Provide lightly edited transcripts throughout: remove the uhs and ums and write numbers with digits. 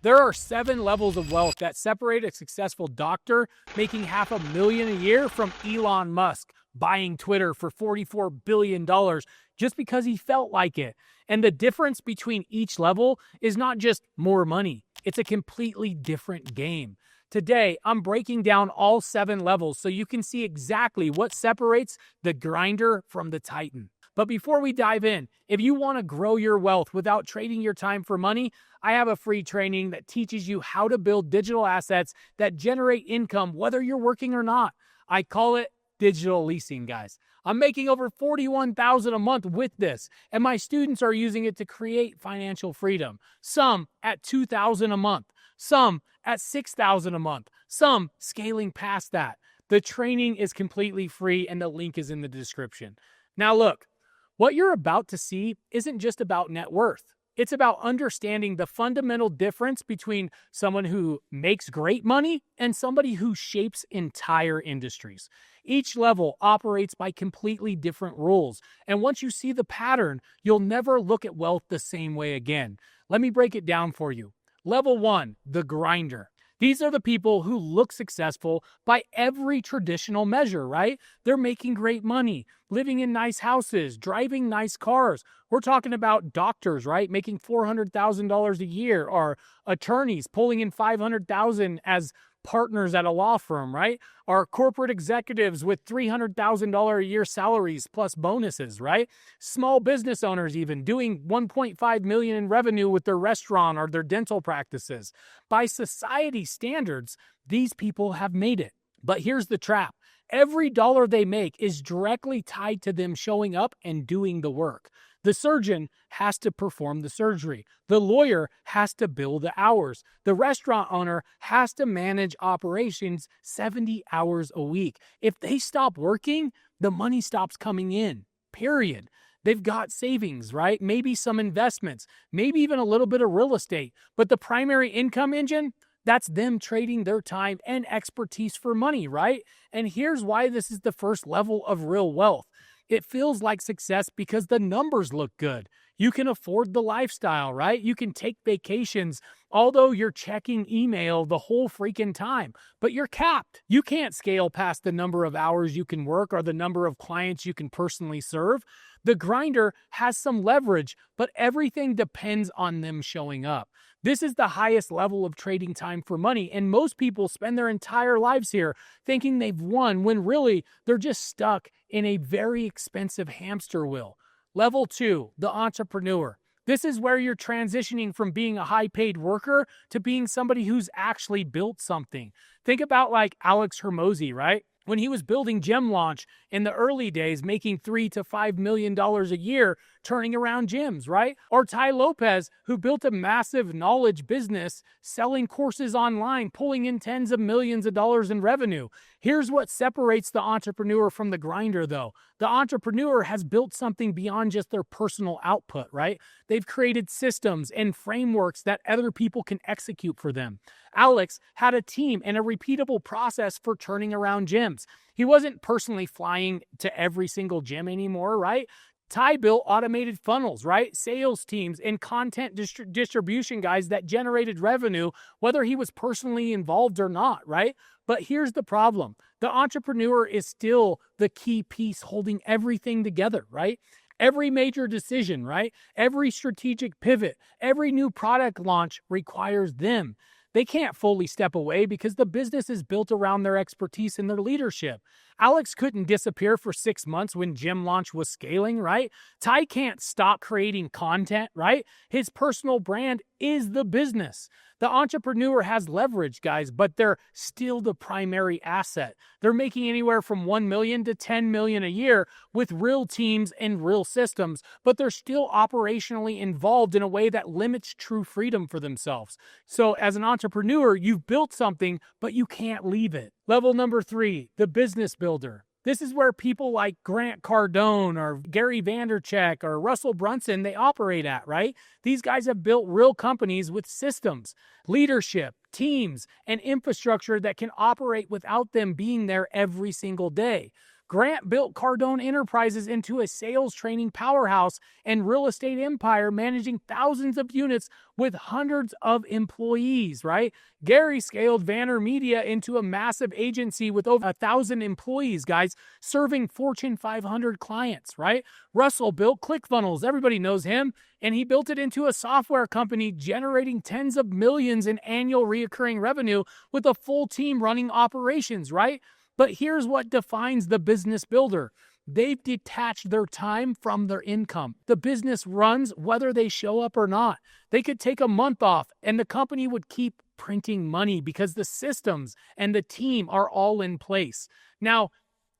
There are 7 levels of wealth that separate a successful doctor making $500,000 a year from Elon Musk buying Twitter for $44 billion just because he felt like it. And the difference between each level is not just more money, it's a completely different game. Today, I'm breaking down all 7 levels so you can see exactly what separates the grinder from the titan. But before we dive in, if you want to grow your wealth without trading your time for money, I have a free training that teaches you how to build digital assets that generate income whether you're working or not. I call it digital leasing, guys. I'm making over $41,000 a month with this, and my students are using it to create financial freedom. Some at $2,000 a month, some at $6,000 a month, some scaling past that. The training is completely free, and the link is in the description. Now look, what you're about to see isn't just about net worth. It's about understanding the fundamental difference between someone who makes great money and somebody who shapes entire industries. Each level operates by completely different rules, and once you see the pattern, you'll never look at wealth the same way again. Let me break it down for you. Level 1, the grinder. These are the people who look successful by every traditional measure, right? They're making great money, living in nice houses, driving nice cars. We're talking about doctors, right? Making $400,000 a year, or attorneys pulling in $500,000 as partners at a law firm, right? Or corporate executives with $300,000 a year salaries plus bonuses, right? Small business owners even doing $1.5 million in revenue with their restaurant or their dental practices. By society standards, these people have made it. But here's the trap. Every dollar they make is directly tied to them showing up and doing the work. The surgeon has to perform the surgery. The lawyer has to bill the hours. The restaurant owner has to manage operations 70 hours a week. If they stop working, the money stops coming in, period. They've got savings, right? Maybe some investments, maybe even a little bit of real estate. But the primary income engine, that's them trading their time and expertise for money, right? And here's why this is the first level of real wealth. It feels like success because the numbers look good. You can afford the lifestyle, right? You can take vacations, although you're checking email the whole freaking time. But you're capped. You can't scale past the number of hours you can work or the number of clients you can personally serve. The grinder has some leverage, but everything depends on them showing up. This is the highest level of trading time for money, and most people spend their entire lives here thinking they've won when really they're just stuck in a very expensive hamster wheel. Level 2, the entrepreneur. This is where you're transitioning from being a high-paid worker to being somebody who's actually built something. Think about like Alex Hermosi, right? When he was building Gym Launch in the early days, making $3 to $5 million a year, turning around gyms, right? Or Ty Lopez, who built a massive knowledge business, selling courses online, pulling in tens of millions of dollars in revenue. Here's what separates the entrepreneur from the grinder, though. The entrepreneur has built something beyond just their personal output, right? They've created systems and frameworks that other people can execute for them. Alex had a team and a repeatable process for turning around gyms. He wasn't personally flying to every single gym anymore, right? Ty built automated funnels, right? Sales teams and content distribution guys that generated revenue, whether he was personally involved or not, right? But here's the problem. The entrepreneur is still the key piece holding everything together, right? Every major decision, right? Every strategic pivot, every new product launch requires them. They can't fully step away because the business is built around their expertise and their leadership. Alex couldn't disappear for 6 months when Gym Launch was scaling, right? Ty can't stop creating content, right? His personal brand is the business. The entrepreneur has leverage, guys, but they're still the primary asset. They're making anywhere from $1 million to $10 million a year with real teams and real systems, but they're still operationally involved in a way that limits true freedom for themselves. So as an entrepreneur, you've built something, but you can't leave it. Level number 3, the business builder. This is where people like Grant Cardone or Gary Vaynerchuk or Russell Brunson, they operate at, right? These guys have built real companies with systems, leadership, teams, and infrastructure that can operate without them being there every single day. Grant built Cardone Enterprises into a sales training powerhouse and real estate empire, managing thousands of units with hundreds of employees, right? Gary scaled Vanner Media into a massive agency with over 1,000 employees, guys, serving Fortune 500 clients, right? Russell built ClickFunnels. Everybody knows him. And he built it into a software company generating tens of millions in annual recurring revenue with a full team running operations, right? But here's what defines the business builder. They've detached their time from their income. The business runs whether they show up or not. They could take a month off and the company would keep printing money because the systems and the team are all in place. Now,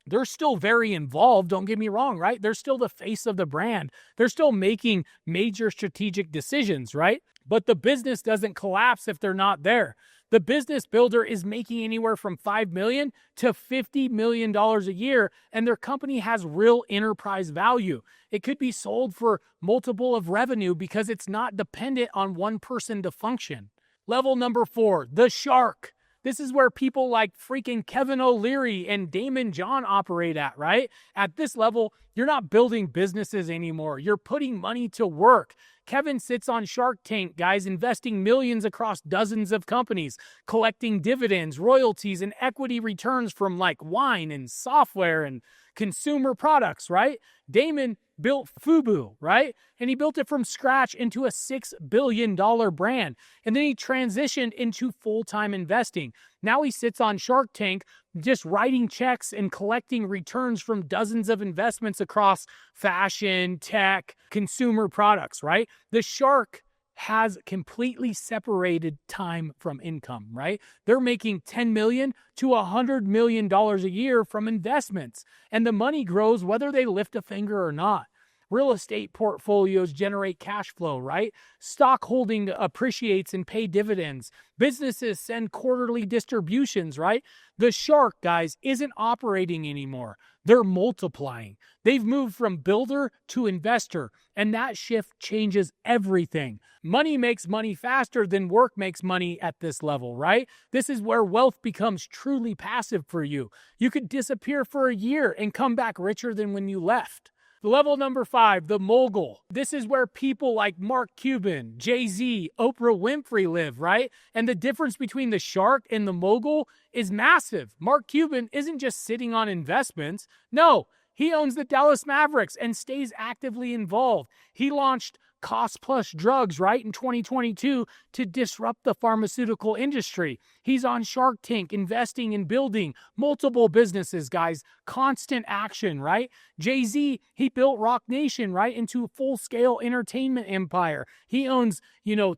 they're still very involved, don't get me wrong, right? They're still the face of the brand. They're still making major strategic decisions, right? But the business doesn't collapse if they're not there. The business builder is making anywhere from $5 million to $50 million a year, and their company has real enterprise value. It could be sold for multiple of revenue because it's not dependent on one person to function. Level number 4, the shark. This is where people like freaking Kevin O'Leary and Damon John operate at, right? At this level, you're not building businesses anymore. You're putting money to work. Kevin sits on Shark Tank, guys, investing millions across dozens of companies, collecting dividends, royalties, and equity returns from like wine and software and consumer products, right? Damon built Fubu, right? And he built it from scratch into a $6 billion brand. And then he transitioned into full-time investing. Now he sits on Shark Tank just writing checks and collecting returns from dozens of investments across fashion, tech, consumer products, right? The shark has completely separated time from income, right? They're making $10 million to $100 million a year from investments, and the money grows whether they lift a finger or not. Real estate portfolios generate cash flow, right? Stock holding appreciates and pay dividends. Businesses send quarterly distributions, right? The shark, guys, isn't operating anymore. They're multiplying. They've moved from builder to investor, and that shift changes everything. Money makes money faster than work makes money at this level, right? This is where wealth becomes truly passive for you. You could disappear for a year and come back richer than when you left. Level number 5, the mogul. This is where people like Mark Cuban, Jay-Z, Oprah Winfrey live, right? And the difference between the shark and the mogul is massive. Mark Cuban isn't just sitting on investments. No, he owns the Dallas Mavericks and stays actively involved. He launched Cost Plus Drugs, right, in 2022 to disrupt the pharmaceutical industry. He's on Shark Tank investing in building multiple businesses, guys. Constant action, right? Jay-Z, he built Rock Nation, right, into a full-scale entertainment empire. He owns,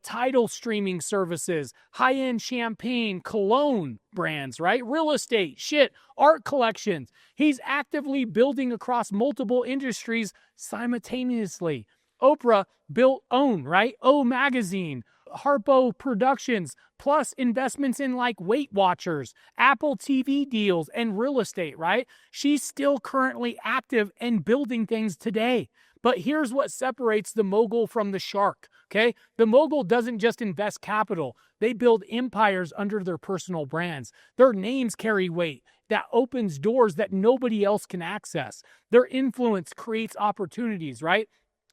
Tidal streaming services, high-end champagne, cologne brands, right? Real estate, art collections. He's actively building across multiple industries simultaneously. Oprah built OWN, right? O Magazine, Harpo Productions, plus investments in like Weight Watchers, Apple TV deals, and real estate, right? She's still currently active and building things today. But here's what separates the mogul from the shark, okay? The mogul doesn't just invest capital. They build empires under their personal brands. Their names carry weight that opens doors that nobody else can access. Their influence creates opportunities, right?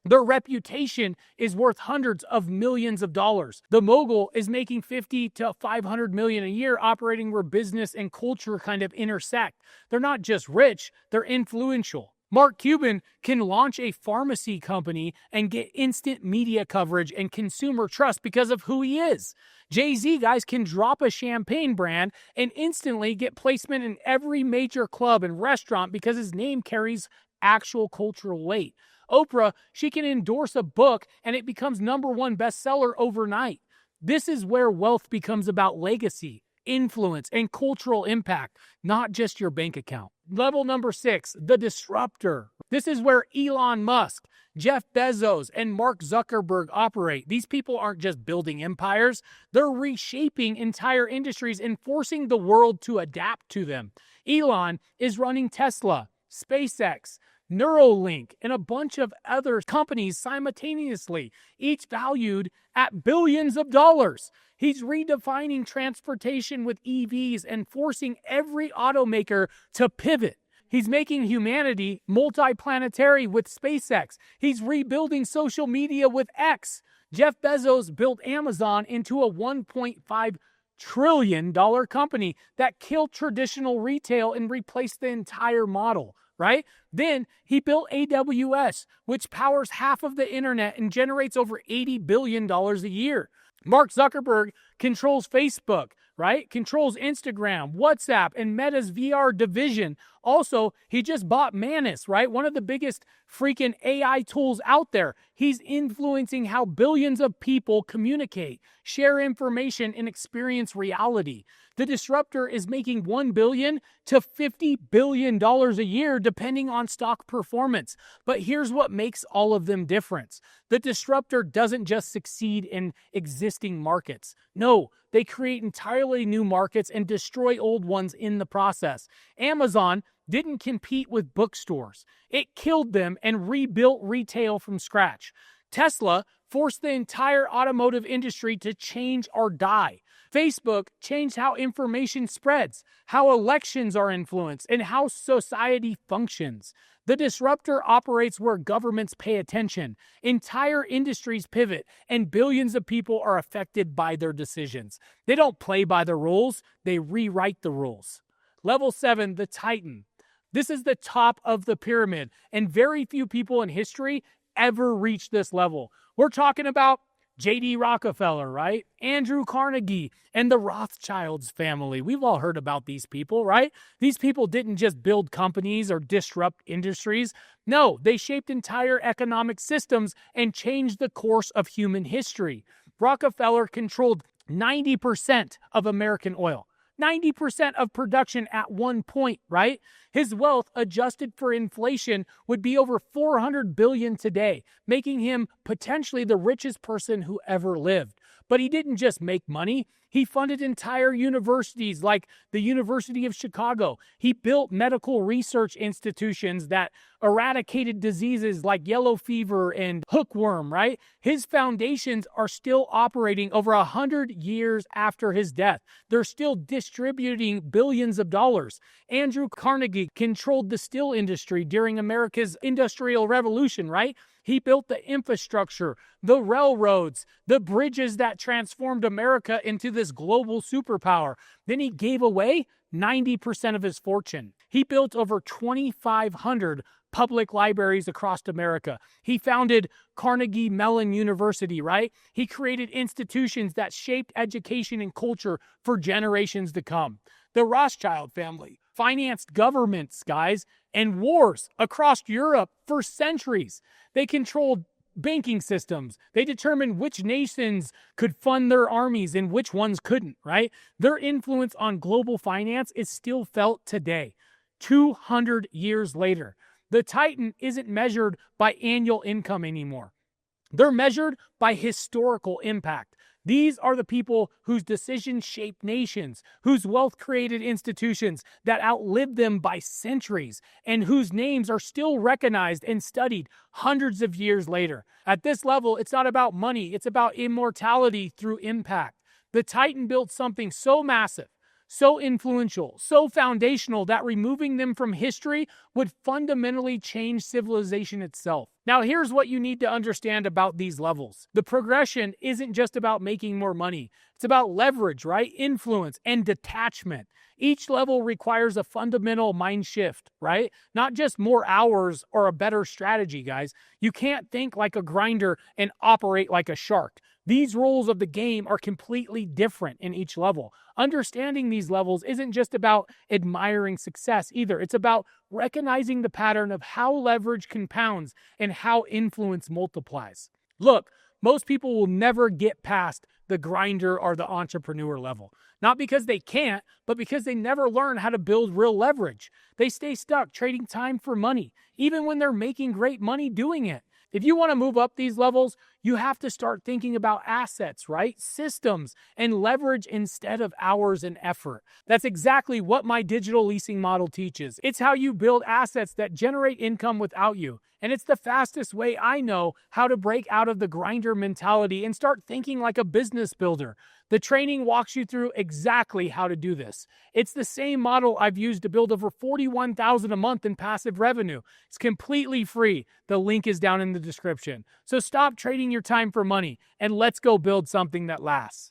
Their reputation is worth hundreds of millions of dollars. The mogul is making 50 to 500 million a year operating where business and culture kind of intersect. They're not just rich, they're influential. Mark Cuban can launch a pharmacy company and get instant media coverage and consumer trust because of who he is. Jay-Z, guys, can drop a champagne brand and instantly get placement in every major club and restaurant because his name carries actual cultural weight. Oprah, she can endorse a book and it becomes #1 bestseller overnight. This is where wealth becomes about legacy, influence, and cultural impact, not just your bank account. Level number 6, the disruptor. This is where Elon Musk, Jeff Bezos, and Mark Zuckerberg operate. These people aren't just building empires, they're reshaping entire industries and forcing the world to adapt to them. Elon is running Tesla, SpaceX, Neuralink, and a bunch of other companies simultaneously, each valued at billions of dollars. He's redefining transportation with EVs and forcing every automaker to pivot. he's making humanity multiplanetary with SpaceX. He's rebuilding social media with X. Jeff Bezos built Amazon into a $1.5 trillion company that killed traditional retail and replaced the entire model, right? Then he built AWS, which powers half of the internet and generates over $80 billion a year. Mark Zuckerberg controls Facebook, right? Controls Instagram, WhatsApp, and Meta's VR division. Also, he just bought Manus, right? One of the biggest freaking AI tools out there. He's influencing how billions of people communicate, share information, and experience reality. The disruptor is making $1 billion to $50 billion a year, depending on stock performance. But here's what makes all of them different. The disruptor doesn't just succeed in existing markets. No, they create entirely new markets and destroy old ones in the process. Amazon didn't compete with bookstores. It killed them and rebuilt retail from scratch. Tesla forced the entire automotive industry to change or die. Facebook changed how information spreads, how elections are influenced, and how society functions. The disruptor operates where governments pay attention, entire industries pivot, and billions of people are affected by their decisions. They don't play by the rules, they rewrite the rules. Level 7, the Titan. This is the top of the pyramid, and very few people in history ever reached this level. We're talking about J.D. Rockefeller, right? Andrew Carnegie and the Rothschilds family. We've all heard about these people, right? These people didn't just build companies or disrupt industries. No, they shaped entire economic systems and changed the course of human history. Rockefeller controlled 90% of American oil. 90% of production at one point, right? His wealth, adjusted for inflation, would be over $400 billion today, making him potentially the richest person who ever lived. But he didn't just make money. He funded entire universities like the University of Chicago. He built medical research institutions that eradicated diseases like yellow fever and hookworm, right? His foundations are still operating over 100 years after his death. They're still distributing billions of dollars. Andrew Carnegie controlled the steel industry during America's Industrial Revolution, right? He built the infrastructure, the railroads, the bridges that transformed America into this global superpower. Then he gave away 90% of his fortune. He built over 2,500 public libraries across America. He founded Carnegie Mellon University, right? He created institutions that shaped education and culture for generations to come. The Rothschild family financed governments, guys, and wars across Europe for centuries. They controlled banking systems. They determined which nations could fund their armies and which ones couldn't, right? Their influence on global finance is still felt today, 200 years later. The Titan isn't measured by annual income anymore. They're measured by historical impact. These are the people whose decisions shaped nations, whose wealth created institutions that outlived them by centuries, and whose names are still recognized and studied hundreds of years later. At this level, it's not about money, it's about immortality through impact. The Titan built something so massive, so influential, so foundational that removing them from history would fundamentally change civilization itself. Now, here's what you need to understand about these levels. The progression isn't just about making more money. It's about leverage, right? Influence and detachment. Each level requires a fundamental mind shift, right? Not just more hours or a better strategy, guys. You can't think like a grinder and operate like a shark. These rules of the game are completely different in each level. Understanding these levels isn't just about admiring success either. It's about recognizing the pattern of how leverage compounds and how influence multiplies. Look, most people will never get past the grinder or the entrepreneur level. Not because they can't, but because they never learn how to build real leverage. They stay stuck trading time for money, even when they're making great money doing it. If you want to move up these levels, You have to start thinking about assets, right? Systems and leverage instead of hours and effort. That's exactly what my digital leasing model teaches. It's how you build assets that generate income without you. And it's the fastest way I know how to break out of the grinder mentality and start thinking like a business builder. The training walks you through exactly how to do this. It's the same model I've used to build over $41,000 a month in passive revenue. It's completely free. The link is down in the description. So stop trading your time for money and let's go build something that lasts.